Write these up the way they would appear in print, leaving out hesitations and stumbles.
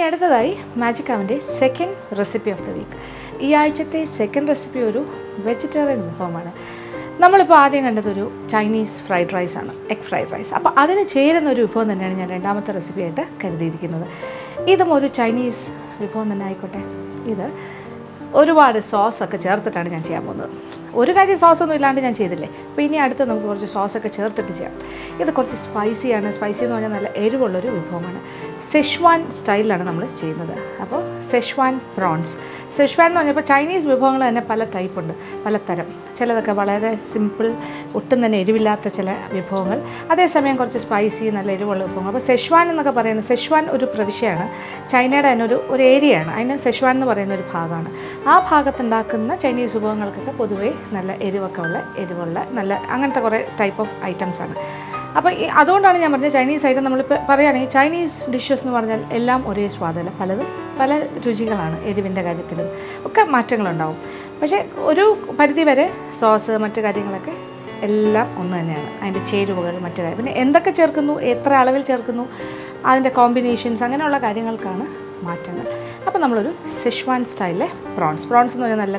അടുത്തതായി മാജിക് അവൻ്റെ second recipe of the week. ഈ ആഴ്ചത്തെ സെക്കൻഡ് റെസിപ്പി ഒരു വെജിറ്റേറിയൻ വിഭവമാണ്. നമ്മളിപ്പോൾ ആദ്യം കണ്ടതൊരു ചൈനീസ് ഫ്രൈഡ് റൈസാണ്, എഗ് ഫ്രൈഡ് റൈസ്. അപ്പോൾ അതിന് ചേരുന്ന ഒരു വിഭവം തന്നെയാണ് ഞാൻ രണ്ടാമത്തെ റെസിപ്പിയായിട്ട് കരുതിയിരിക്കുന്നത്. ഇതും ഒരു ചൈനീസ് വിഭവം തന്നെ ആയിക്കോട്ടെ. ഇത് ഒരുപാട് സോസൊക്കെ ചേർത്തിട്ടാണ് ഞാൻ ചെയ്യാൻ പോകുന്നത്. ഒരു കാര്യം സോസൊന്നും ഇല്ലാണ്ട് ഞാൻ ചെയ്തില്ലേ, അപ്പോൾ ഇനി അടുത്ത് നമുക്ക് കുറച്ച് സോസൊക്കെ ചേർത്തിട്ട് ചെയ്യാം. ഇത് കുറച്ച് സ്പൈസിയാണ്. സ്പൈസി എന്ന് പറഞ്ഞാൽ നല്ല എരിവുള്ളൊരു വിഭവമാണ്. സെഷ്വാൻ സ്റ്റൈലിലാണ് നമ്മൾ ചെയ്യുന്നത്. അപ്പോൾ സെഷ്വാൻ പ്രോൺസ്. സെഷ്വാൻ എന്ന് പറഞ്ഞപ്പോൾ ചൈനീസ് വിഭവങ്ങൾ തന്നെ പല ടൈപ്പുണ്ട്, പലതരം. ചിലതൊക്കെ വളരെ സിമ്പിൾ, ഒട്ടും തന്നെ എരിവില്ലാത്ത ചില വിഭവങ്ങൾ, അതേസമയം കുറച്ച് സ്പൈസി നല്ല എരിവുള്ള വിഭവങ്ങൾ. അപ്പോൾ സെഷ്വാൻ എന്നൊക്കെ പറയുന്നത്, സെഷ്വാൻ ഒരു പ്രവിശ്യയാണ്, ചൈനയുടെ തന്നെ ഒരു ഏരിയയാണ്. അതിന് സെഷ്വാൻ എന്ന് പറയുന്ന ഒരു ഭാഗമാണ്. ആ ഭാഗത്തുണ്ടാക്കുന്ന ചൈനീസ് വിഭവങ്ങൾക്കൊക്കെ പൊതുവേ നല്ല എരിവുള്ള നല്ല അങ്ങനത്തെ കുറേ ടൈപ്പ് ഓഫ് ഐറ്റംസാണ്. അപ്പോൾ അതുകൊണ്ടാണ് ഞാൻ പറഞ്ഞത് ചൈനീസ് ഐറ്റം. നമ്മളിപ്പോൾ പറയുകയാണെങ്കിൽ ചൈനീസ് ഡിഷസ് എന്ന് പറഞ്ഞാൽ എല്ലാം ഒരേ സ്വാദല്ല, പലതും പല രുചികളാണ്. എരിവിൻ്റെ കാര്യത്തിലും ഒക്കെ മാറ്റങ്ങളുണ്ടാവും. പക്ഷേ ഒരു പരിധി വരെ സോസ് മറ്റു കാര്യങ്ങളൊക്കെ എല്ലാം ഒന്ന് തന്നെയാണ്. അതിൻ്റെ ചേരുവകൾ മറ്റു കാര്യം, പിന്നെ എന്തൊക്കെ ചേർക്കുന്നു, എത്ര അളവിൽ ചേർക്കുന്നു, അതിൻ്റെ കോമ്പിനേഷൻസ്, അങ്ങനെയുള്ള കാര്യങ്ങൾക്കാണ് മാറ്റങ്ങൾ. അപ്പോൾ നമ്മളൊരു സെഷ്വാൻ സ്റ്റൈലിലെ പ്രോൺസ് എന്ന് പറഞ്ഞാൽ നല്ല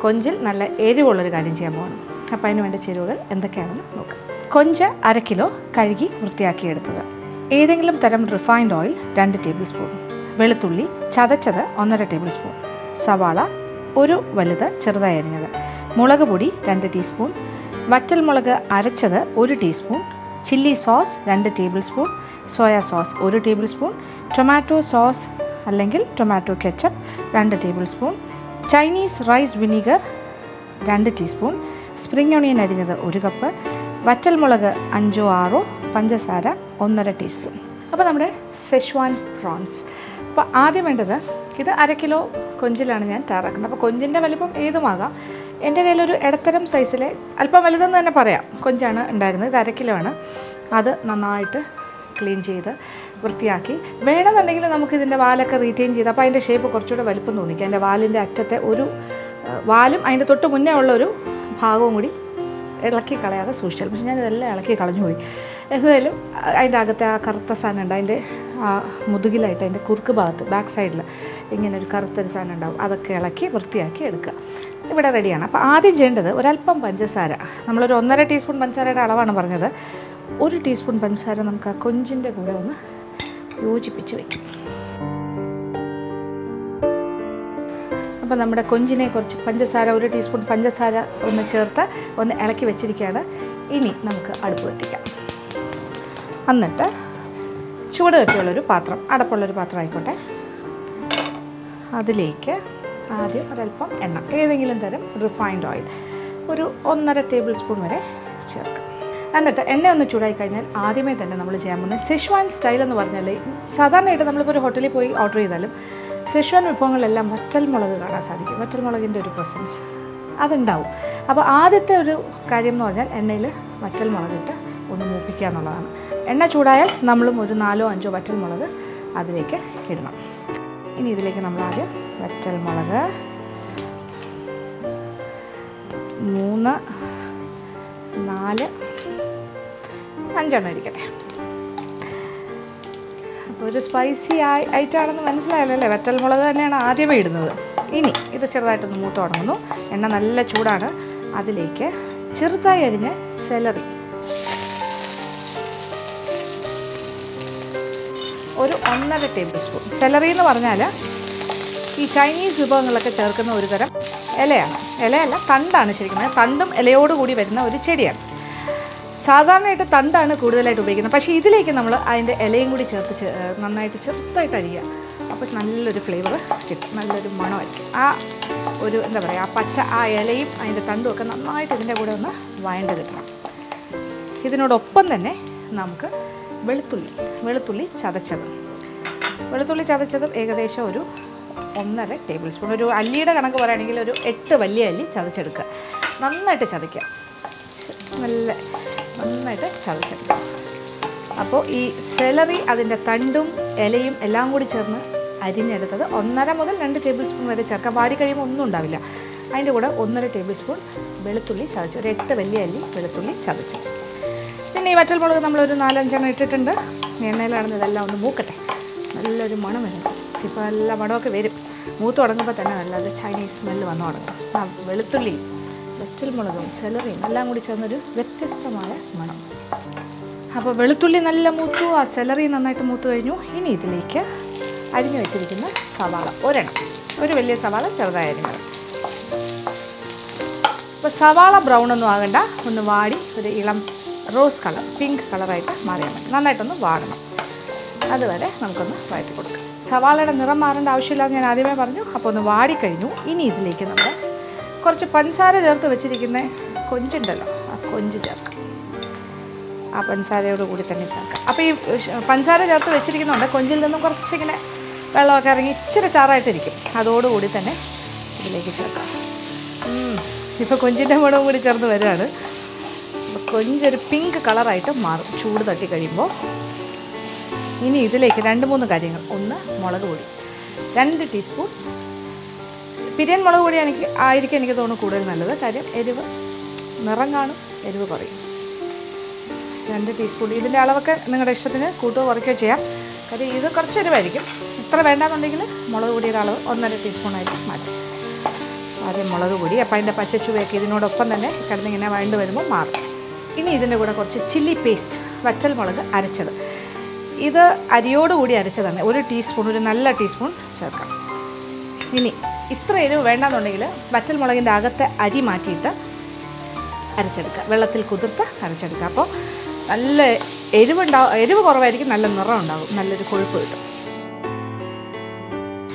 കൊഞ്ചിൽ നല്ല എരിവുള്ളൊരു കാര്യം ചെയ്യാൻ പോകണം. അപ്പോൾ അതിന് വേണ്ട ചേരുവകൾ എന്തൊക്കെയാണെന്ന് നോക്കാം. കൊഞ്ച് 1/2 കിലോ കഴുകി വൃത്തിയാക്കിയെടുത്തത്, ഏതെങ്കിലും തരം റിഫൈൻഡ് ഓയിൽ 2 ടേബിൾ സ്പൂൺ, വെളുത്തുള്ളി ചതച്ചത് 1.5 ടേബിൾ സ്പൂൺ, സവാള ഒരു വലുത് ചെറുതായി അരിഞ്ഞത്, മുളക് പൊടി 2 ടീസ്പൂൺ, വറ്റൽമുളക് അരച്ചത് 1 teaspoon, chilli sauce 2 tablespoon, soya sauce 1 tablespoon, tomato sauce അല്ലെങ്കിൽ tomato ketchup 2 tablespoon, Chinese rice vinegar 2 teaspoon, spring onion അരിഞ്ഞത് 1 കപ്പ്, വറ്റൽമുളക് 5-6, പഞ്ചസാര 1.5 ടീസ്പൂൺ. അപ്പോൾ നമ്മുടെ സെഷ്വാൻ പ്രോൺസ്. അപ്പോൾ ആദ്യം വേണ്ടത്, ഇത് 1/2 കിലോ കൊഞ്ചിലാണ് ഞാൻ തയ്യാറാക്കുന്നത്. അപ്പോൾ കൊഞ്ചിൻ്റെ വലിപ്പം ഏതുമാകാം. എൻ്റെ കയ്യിലൊരു ഇടത്തരം സൈസിലെ, അല്പം വലുതെന്ന് തന്നെ പറയാം, കൊഞ്ചാണ് ഉണ്ടായിരുന്നത്. ഇത് 1/2 കിലോ ആണ്. അത് നന്നായിട്ട് ക്ലീൻ ചെയ്ത് വൃത്തിയാക്കി, വേണമെന്നുണ്ടെങ്കിൽ നമുക്കിതിൻ്റെ വാലൊക്കെ റീറ്റെയിൻ ചെയ്ത്, അപ്പോൾ അതിൻ്റെ ഷേപ്പ് കുറച്ചുകൂടെ വലിപ്പം തോന്നിക്കുക. അതിൻ്റെ വാലിൻ്റെ അറ്റത്തെ ഒരു വാലും അതിൻ്റെ തൊട്ട് മുന്നേ ഉള്ളൊരു ഭാഗവും കൂടി ഇളക്കി കളയാതെ സൂക്ഷിച്ചാൽ. പക്ഷേ ഞാനിതെല്ലാം ഇളക്കി കളഞ്ഞു പോയി. എന്തായാലും അതിൻ്റെ അകത്തെ ആ കറുത്ത സാധനം ഉണ്ട്, അതിൻ്റെ ആ മുതുകിലായിട്ട് അതിൻ്റെ കുറുക്ക് ഭാഗത്ത് ബാക്ക് സൈഡിൽ ഇങ്ങനെ ഒരു കറുത്തൊരു സാധനം ഉണ്ടാവും. അതൊക്കെ ഇളക്കി വൃത്തിയാക്കി എടുക്കുക. ഇവിടെ റെഡിയാണ്. അപ്പോൾ ആദ്യം ചെയ്യേണ്ടത് ഒരല്പം പഞ്ചസാര, നമ്മളൊരു 1.5 ടീസ്പൂൺ പഞ്ചസാരയുടെ അളവാണ് പറഞ്ഞത്. 1 ടീസ്പൂൺ പഞ്ചസാര നമുക്ക് ആ കൊഞ്ചിൻ്റെ കൂടെ ഒന്ന് യോജിപ്പിച്ച് വയ്ക്കും. അപ്പോൾ നമ്മുടെ കൊഞ്ചിനെ കുറച്ച് പഞ്ചസാര, 1 ടീസ്പൂൺ പഞ്ചസാര ഒന്ന് ചേർത്ത് ഒന്ന് ഇളക്കി വെച്ചിരിക്കുകയാണ്. ഇനി നമുക്ക് അടുപ്പ് കത്തിക്കാം. എന്നിട്ട് ചൂട് കെട്ടിയുള്ളൊരു പാത്രം, അടപ്പുള്ളൊരു പാത്രം ആയിക്കോട്ടെ, അതിലേക്ക് ആദ്യം ഒരല്പം എണ്ണ, ഏതെങ്കിലും തരം റിഫൈൻഡ് ഓയിൽ ഒരു 1.5 ടേബിൾ സ്പൂൺ വരെ ചേർക്കാം. എന്നിട്ട് എണ്ണ ഒന്ന് ചൂടായി കഴിഞ്ഞാൽ ആദ്യമേ തന്നെ നമ്മൾ ചെയ്യാൻ പോകുന്നത് സെഷ്വാൻ സ്റ്റൈൽ എന്ന് പറഞ്ഞാൽ, സാധാരണയായിട്ട് നമ്മളിപ്പോൾ ഒരു ഹോട്ടലിൽ പോയി ഓർഡർ ചെയ്താലും സെഷ്വാൻ വിഭവങ്ങളെല്ലാം വറ്റൽമുളക് കാണാൻ സാധിക്കും. വറ്റൽമുളകിൻ്റെ ഒരു പ്രസൻസ് അതുണ്ടാവും. അപ്പോൾ ആദ്യത്തെ ഒരു കാര്യം എന്ന് പറഞ്ഞാൽ എണ്ണയിൽ വറ്റൽമുളകിട്ട് ഒന്ന് മൂപ്പിക്കുക എന്നുള്ളതാണ്. എണ്ണ ചൂടായാൽ നമ്മളും ഒരു 4-5 വറ്റൽമുളക് അതിലേക്ക് ഇടണം. ഇനി ഇതിലേക്ക് നമ്മൾ ആദ്യം വറ്റൽമുളക് 3, 4, 5 ഇരിക്കട്ടെ. അപ്പോൾ ഒരു സ്പൈസി ഐറ്റമാണെന്ന് മനസ്സിലായല്ലോ അല്ലേ? വറ്റൽമുളക് തന്നെയാണ് ആദ്യമേ ഇടുന്നത്. ഇനി ഇത് ചെറുതായിട്ടൊന്ന് മൂത്ത് തുടങ്ങുന്നു. എണ്ണ നല്ല ചൂടാണ്. അതിലേക്ക് ചെറുതായി അരിഞ്ഞ സെലറി ഒരു 1.5 ടേബിൾ സ്പൂൺ. സെലറി എന്ന് പറഞ്ഞാൽ ഈ ചൈനീസ് വിഭവങ്ങളിലൊക്കെ ചേർക്കുന്ന ഒരു തരം ഇലയല്ല, തണ്ടാണ് ശരിക്കും. തണ്ടും ഇലയോടുകൂടി വരുന്ന ഒരു ചെടിയാണ്. സാധാരണയായിട്ട് തണ്ടാണ് കൂടുതലായിട്ട് ഉപയോഗിക്കുന്നത്. പക്ഷേ ഇതിലേക്ക് നമ്മൾ അതിൻ്റെ ഇലയും കൂടി ചേർത്ത് നന്നായിട്ട് ചെറുതായിട്ട് അരിയുക. അപ്പോൾ നല്ലൊരു ഫ്ലേവർ കിട്ടും, നല്ലൊരു മണമായിരിക്കും. ആ ഒരു എന്താ പറയുക, ആ പച്ച ആ ഇലയും അതിൻ്റെ തണ്ടും ഒക്കെ നന്നായിട്ട് ഇതിൻ്റെ കൂടെ ഒന്ന് വഴണ്ട് കിട്ടണം. ഇതിനോടൊപ്പം തന്നെ നമുക്ക് വെളുത്തുള്ളി ചതച്ചതും ഏകദേശം ഒരു 1.5 ടേബിൾ സ്പൂൺ. ഒരു അല്ലിയുടെ കണക്ക് പറയുകയാണെങ്കിൽ ഒരു 8 വലിയ അല്ലി ചതച്ചെടുക്കുക. നന്നായിട്ട് ചതയ്ക്കുക, നന്നായിട്ട് ചതച്ചെടുക്കുക. അപ്പോൾ ഈ സെലറി അതിൻ്റെ തണ്ടും ഇലയും എല്ലാം കൂടി ചേർന്ന് അരിഞ്ഞെടുത്തത് 1.5 മുതൽ 2 ടേബിൾ സ്പൂൺ വരെ ചേർക്കാം. വാടി കഴിയുമ്പോൾ ഒന്നും ഉണ്ടാവില്ല. അതിൻ്റെ കൂടെ 1.5 ടേബിൾ സ്പൂൺ വെളുത്തുള്ളി ചതച്ച്, ഒരു 8 വലിയ അല്ലി വെളുത്തുള്ളി ചതച്ച്. പിന്നെ ഈ വറ്റൽമുളക് നമ്മളൊരു 4-5 ഇട്ടിട്ടുണ്ട്. എണ്ണയിലാണെന്ന് ഇതെല്ലാം ഒന്ന് മൂക്കട്ടെ. നല്ലൊരു മണം വരുന്നു. ഇപ്പോൾ എല്ലാ മണമൊക്കെ വരും. മൂത്ത് തുടങ്ങുമ്പോൾ തന്നെ നല്ലൊരു ചൈനീസ് സ്മെല്ല് വന്നു തുടങ്ങും. ആ വെളുത്തുള്ളിയും വറ്റൽമുളകും സെലറിയും എല്ലാം കൂടി ചേർന്നൊരു വ്യത്യസ്തമായ മണം. അപ്പോൾ വെളുത്തുള്ളി നല്ല മൂത്തു, ആ സെലറി നന്നായിട്ട് മൂത്ത് കഴിഞ്ഞു. ഇനി ഇതിലേക്ക് അരിഞ്ഞു വെച്ചിരിക്കുന്ന സവാള ഒരെണ്ണം, ഒരു വലിയ സവാള ചെറുതായി അരിഞ്ഞത്. അപ്പോൾ സവാള ബ്രൗൺ ഒന്നും ആകണ്ട, ഒന്ന് വാടി ഒരു ഇളം റോസ് കളർ, പിങ്ക് കളറായിട്ട് മാറിയാൽ മതി. നന്നായിട്ടൊന്ന് വാടണം, അതുവരെ നമുക്കൊന്ന് വഴറ്റി കൊടുക്കാം. സവാളയുടെ നിറം മാറേണ്ട ആവശ്യമില്ലാന്ന് ഞാൻ ആദ്യമേ പറഞ്ഞു. അപ്പോൾ ഒന്ന് വാടിക്കഴിഞ്ഞു. ഇനി ഇതിലേക്ക് നമ്മൾ കുറച്ച് പഞ്ചസാര ചേർത്ത് വെച്ചിരിക്കുന്ന കൊഞ്ചുണ്ടല്ലോ, ആ കൊഞ്ച് ചേർക്കാം. ആ പഞ്ചസാരയോട് കൂടി തന്നെ ചേർക്കാം. അപ്പോൾ ഈ പഞ്ചസാര ചേർത്ത് വെച്ചിരിക്കുന്നുണ്ട് കൊഞ്ചിൽ നിന്നും കുറച്ചിങ്ങനെ വെള്ളമൊക്കെ ഇറങ്ങി ഇച്ചിരി ചാറായിട്ടിരിക്കും. അതോടുകൂടി തന്നെ ഇതിലേക്ക് ചേർക്കാം. ഇപ്പോൾ കൊഞ്ചിൻ്റെ മണവും കൂടി ചേർന്ന് വരികയാണ്. അപ്പോൾ കൊഞ്ചൊരു പിങ്ക് കളറായിട്ട് മാറും ചൂട് തട്ടി കഴിയുമ്പോൾ. ഇനി ഇതിലേക്ക് 2-3 കാര്യങ്ങൾ. ഒന്ന്, മുളക് പൊടി 2 ടീസ്പൂൺ. പിരിയൻ മുളക് പൊടി ആയിരിക്കും എനിക്ക് തോന്നുന്നു കൂടുതൽ നല്ലത്. കാര്യം എരിവ് നിറം കാണും, എരിവ് കുറയും. 2 ടീസ്പൂൺ. ഇതിൻ്റെ അളവൊക്കെ നിങ്ങളുടെ ഇഷ്ടത്തിന് കൂട്ടുകയോ കുറയ്ക്കുകയോ ചെയ്യാം. കാര്യം ഇത് കുറച്ച് എരിവായിരിക്കും. ഇത്ര വേണ്ടാന്നുണ്ടെങ്കിൽ മുളക് പൊടിയുടെ അളവ് 1.5 ടീസ്പൂണായിട്ട് മാറ്റും. ആദ്യം മുളക് പൊടി, അപ്പോൾ അതിൻ്റെ പച്ചച്ചുവയൊക്കെ ഇതിനോടൊപ്പം തന്നെ കിടന്നിങ്ങനെ വഴണ്ട് വരുമ്പോൾ മാറും. ഇനി ഇതിൻ്റെ കൂടെ കുറച്ച് ചില്ലി പേസ്റ്റ്, വറ്റൽമുളക് അരച്ചത്. ഇത് അരിയോടുകൂടി അരച്ചതാണ്. 1 ടീസ്പൂൺ, ഒരു നല്ല ടീസ്പൂൺ ചേർക്കാം. ഇനി ഇത്ര എരിവ് വേണ്ടാന്നുണ്ടെങ്കിൽ വറ്റൽമുളകിൻ്റെ അകത്തെ അരി മാറ്റിയിട്ട് അരച്ചെടുക്കുക, വെള്ളത്തിൽ കുതിർത്ത് അരച്ചെടുക്കുക. അപ്പോൾ നല്ല എരിവ് കുറവായിരിക്കും, നല്ല നിറം ഉണ്ടാകും, നല്ലൊരു കൊഴുപ്പ് കിട്ടും.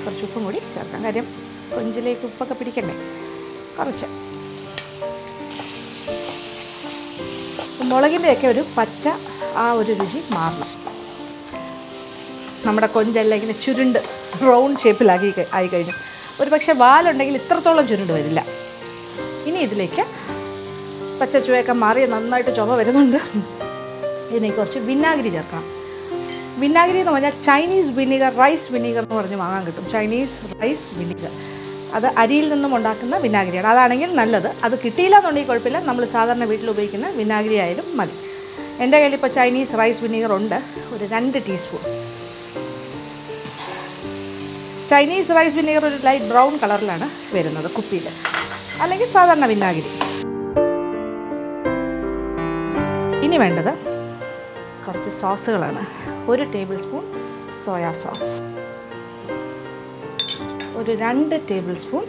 കുറച്ച് ഉപ്പും കൂടി ചേർക്കാം, കാര്യം കൊഞ്ചിലേക്ക് ഉപ്പൊക്കെ പിടിക്കണ്ടേ. കുറച്ച് മുളകിൻ്റെയൊക്കെ ഒരു പച്ച ആ ഒരു രുചി മാറണം. നമ്മുടെ കൊഞ്ചെല്ലാം ഇങ്ങനെ ചുരുണ്ട് റൗണ്ട് ഷേപ്പിലാക്കി ആയിക്കഴിഞ്ഞു. ഒരു പക്ഷേ വാലുണ്ടെങ്കിൽ ഇത്രത്തോളം ചുരുണ്ട് വരില്ല. ഇനി ഇതിലേക്ക് പച്ച ചുവയൊക്കെ മാറി നന്നായിട്ട് ചുവ വരുന്നുണ്ട്. ഇതിലേക്ക് കുറച്ച് വിനാഗിരി ചേർക്കണം. വിനാഗിരി എന്ന് പറഞ്ഞാൽ ചൈനീസ് വിനീഗർ, റൈസ് വിനീഗർ എന്ന് പറഞ്ഞ് വാങ്ങാൻ കിട്ടും. ചൈനീസ് റൈസ് വിനീഗർ, അത് അരിയിൽ നിന്നും ഉണ്ടാക്കുന്ന വിനാഗിരിയാണ്. അതാണെങ്കിൽ നല്ലത്. അത് കിട്ടിയില്ല എന്നുണ്ടെങ്കിൽ കുഴപ്പമില്ല, നമ്മൾ സാധാരണ വീട്ടിൽ ഉപയോഗിക്കുന്ന വിനാഗിരി ആയാലും മതി. എൻ്റെ കയ്യിൽ ഇപ്പോൾ ചൈനീസ് റൈസ് വിനീഗർ ഉണ്ട്, ഒരു 2 ടീസ്പൂൺ. ചൈനീസ് റൈസ് വിനീഗർ ഒരു ലൈറ്റ് ബ്രൗൺ കളറിലാണ് വരുന്നത് കുപ്പിയിൽ, അല്ലെങ്കിൽ സാധാരണ വിനാഗിരി. ഇനി വേണ്ടത് കുറച്ച് സോസുകളാണ്. 1 ടേബിൾ സ്പൂൺ സോയാ സോസ്, ഒരു 2 table spoon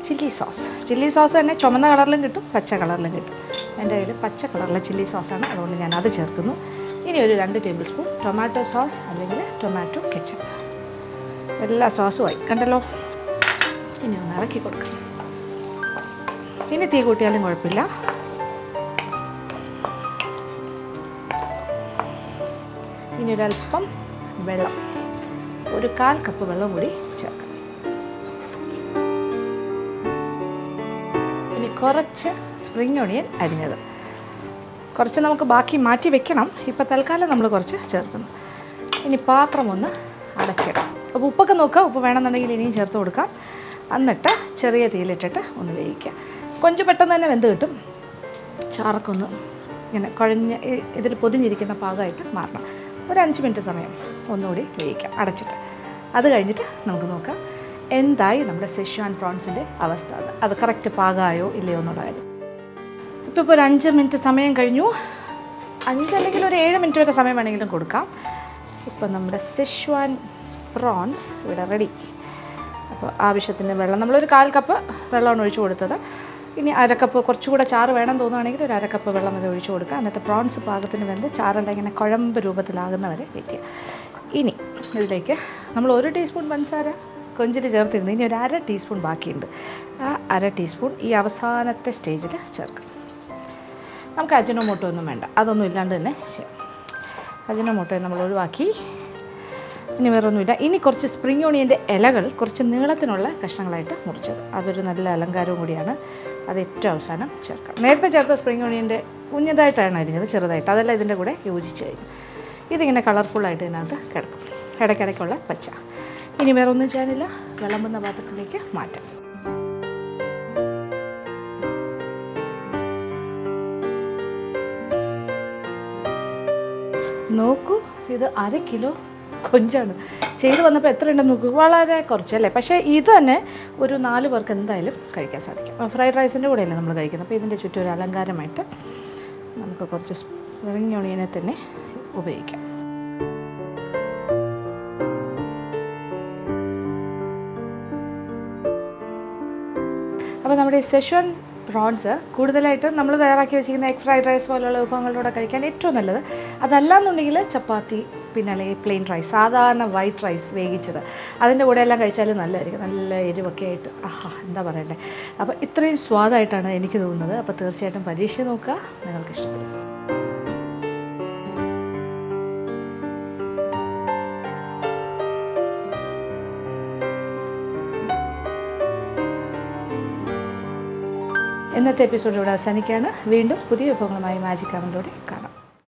chilli sauce. Chilli sauce തന്നെ ചുമന്ന കളറിലും കിട്ടും, പച്ച കളറിലും കിട്ടും. എൻ്റെ കയ്യിൽ പച്ച കളറിലെ ചില്ലി സോസാണ്, അതുകൊണ്ട് ഞാൻ അത് ചേർക്കുന്നു. ഇനി ഒരു 2 ടേബിൾ സ്പൂൺ ടൊമാറ്റോ സോസ് അല്ലെങ്കിൽ ടൊമാറ്റോ കെച്ചപ്പ്. എല്ലാ സോസുമായി കണ്ടല്ലോ. ഇനി ഒന്ന് ഇറക്കി കൊടുക്കാം. ഇനി തീ കൂട്ടിയാലും കുഴപ്പമില്ല. ഇനി ഒരല്പം വെള്ളം, ഒരു 1/4 കപ്പ് വെള്ളം കൂടി ചേർക്കാം. ഇനി കുറച്ച് സ്പ്രിംഗ് ഒണിയൻ അരിഞ്ഞത്, കുറച്ച് നമുക്ക് ബാക്കി മാറ്റി വെക്കണം. ഇപ്പോൾ തൽക്കാലം നമ്മൾ കുറച്ച് ചേർക്കുന്നു. ഇനി പാത്രം ഒന്ന് അടച്ചിടാം. അപ്പോൾ ഉപ്പൊക്കെ നോക്കുക, ഉപ്പ് വേണമെന്നുണ്ടെങ്കിൽ ഇനിയും ചേർത്ത് കൊടുക്കാം. എന്നിട്ട് ചെറിയ തീയിലിട്ടിട്ട് ഒന്ന് വേവിക്കുക. കൊഞ്ച് പെട്ടെന്ന് തന്നെ വെന്ത് കിട്ടും. ചാറക്കൊന്ന് ഇങ്ങനെ കുഴഞ്ഞ് ഇതിൽ പൊതിഞ്ഞിരിക്കുന്ന പാകമായിട്ട് മാറണം. ഒരു 5 മിനിറ്റ് സമയം ഒന്നുകൂടി വേവിക്കാം അടച്ചിട്ട്. അത് കഴിഞ്ഞിട്ട് നമുക്ക് നോക്കാം എന്തായി നമ്മുടെ സെഷ്വാൻ പ്രോൺസിൻ്റെ അവസ്ഥ, അത് കറക്റ്റ് പാകമായോ ഇല്ലയോ എന്നുള്ള കാര്യം. ഇപ്പോൾ ഒരു 5 മിനിറ്റ് സമയം കഴിഞ്ഞു. 5 അല്ലെങ്കിൽ ഒരു 7 മിനിറ്റ് വരെ സമയം വേണമെങ്കിലും കൊടുക്കാം. ഇപ്പോൾ നമ്മുടെ സെഷ്വാൻ പ്രോൺസ് ഇവിടെ റെഡി. അപ്പോൾ ആവശ്യത്തിന് വെള്ളം, നമ്മളൊരു 1/4 കപ്പ് വെള്ളമാണ് ഒഴിച്ചു കൊടുത്തത്. ഇനി 1/2 കപ്പ്, കുറച്ചുകൂടെ ചാറ് വേണം തോന്നുകയാണെങ്കിൽ ഒരു 1/2 കപ്പ് വെള്ളം വരെ ഒഴിച്ചു കൊടുക്കുക. എന്നിട്ട് പ്രോൺസ് പാകത്തിന് വെന്ത് ചാറെല്ലാം ഇങ്ങനെ കുഴമ്പ് രൂപത്തിലാകുന്നവരെ വെയിറ്റ് ചെയ്യുക. ഇനി ഇതിലേക്ക് നമ്മൾ 1 ടീസ്പൂൺ പഞ്ചസാര കൊഞ്ചിൽ ചേർത്തിരുന്നു. ഇനി ഒരു 1/2 ടീസ്പൂൺ ബാക്കിയുണ്ട്. ആ 1/2 ടീസ്പൂൺ ഈ അവസാനത്തെ സ്റ്റേജിൽ ചേർക്കാം. നമുക്ക് അജിനോമോട്ടോ ഒന്നും വേണ്ട, അതൊന്നും ഇല്ലാണ്ട് തന്നെ ചെയ്യാം. അജിനോമോട്ടോ നമ്മൾ ഒഴിവാക്കി. ഇനി വേറൊന്നുമില്ല. ഇനി കുറച്ച് സ്പ്രിംഗ് ഓണിയൻ്റെ ഇലകൾ കുറച്ച് നീളത്തിനുള്ള കഷ്ണങ്ങളായിട്ട് മുറിച്ചത്, അതൊരു നല്ല അലങ്കാരവും കൂടിയാണ്. അത് ഏറ്റവും അവസാനം ചേർക്കാം. നേരത്തെ ചേർത്ത സ്പ്രിംഗ് ഓണിയൻ്റെ കുഞ്ഞതായിട്ടാണ് അരിഞ്ഞത്, ചെറുതായിട്ട്, അതെല്ലാം ഇതിൻ്റെ കൂടെ യോജിച്ച് കഴിഞ്ഞു. ഇതിങ്ങനെ കളർഫുള്ളായിട്ട് ഇതിനകത്ത് കിടക്കും, ഇടയ്ക്കിടയ്ക്കുള്ള പച്ച. ഇനി വേറെ ഒന്നും ചെയ്യാനില്ല, വിളമ്പുന്ന പാത്രത്തിലേക്ക് മാറ്റാം. നോക്കൂ, ഇത് 1/2 കിലോ കൊഞ്ചാണ്. ചെയ്ത് വന്നപ്പോൾ എത്ര ഉണ്ടെന്ന് നോക്കൂ, വളരെ കുറച്ചല്ലേ. പക്ഷേ ഇത് തന്നെ ഒരു 4 പേർക്ക് എന്തായാലും കഴിക്കാൻ സാധിക്കും. ഫ്രൈഡ് റൈസിൻ്റെ കൂടെയല്ലേ നമ്മൾ കഴിക്കുന്നത്. അപ്പോൾ ഇതിൻ്റെ ചുറ്റും ഒരു അലങ്കാരമായിട്ട് നമുക്ക് കുറച്ച് സ്പ്രിംഗ് ഓണിയനെ തന്നെ ഉപയോഗിക്കാം. അപ്പോൾ നമ്മുടെ സെഷ്വാൻ പ്രോൺസ് കൂടുതലായിട്ട് നമ്മൾ തയ്യാറാക്കി വെച്ചിരിക്കുന്ന എഗ് ഫ്രൈഡ് റൈസ് പോലുള്ള വിഭവങ്ങളിലൂടെ കഴിക്കാൻ ഏറ്റവും നല്ലത്. അതല്ലാന്നുണ്ടെങ്കിൽ ചപ്പാത്തി, പിന്നെ അല്ലെങ്കിൽ പ്ലെയിൻ റൈസ്, സാധാരണ വൈറ്റ് റൈസ് വേവിച്ചത്, അതിൻ്റെ കൂടെ എല്ലാം കഴിച്ചാലും നല്ലതായിരിക്കും. നല്ല എരിവൊക്കെ ആയിട്ട് എന്താ പറയണ്ടേ. അപ്പോൾ ഇത്രയും സ്വാദായിട്ടാണ് എനിക്ക് തോന്നുന്നത്. അപ്പോൾ തീർച്ചയായിട്ടും പരീക്ഷിച്ച് നോക്കുക, നിങ്ങൾക്ക് ഇഷ്ടപ്പെടും. ഇന്നത്തെ എപ്പിസോഡ് ഇവിടെ അവസാനിക്കുകയാണ്. വീണ്ടും പുതിയ വിഭവങ്ങളുമായി മാജിക് കമൻറ്റിലൂടെ കാണാം.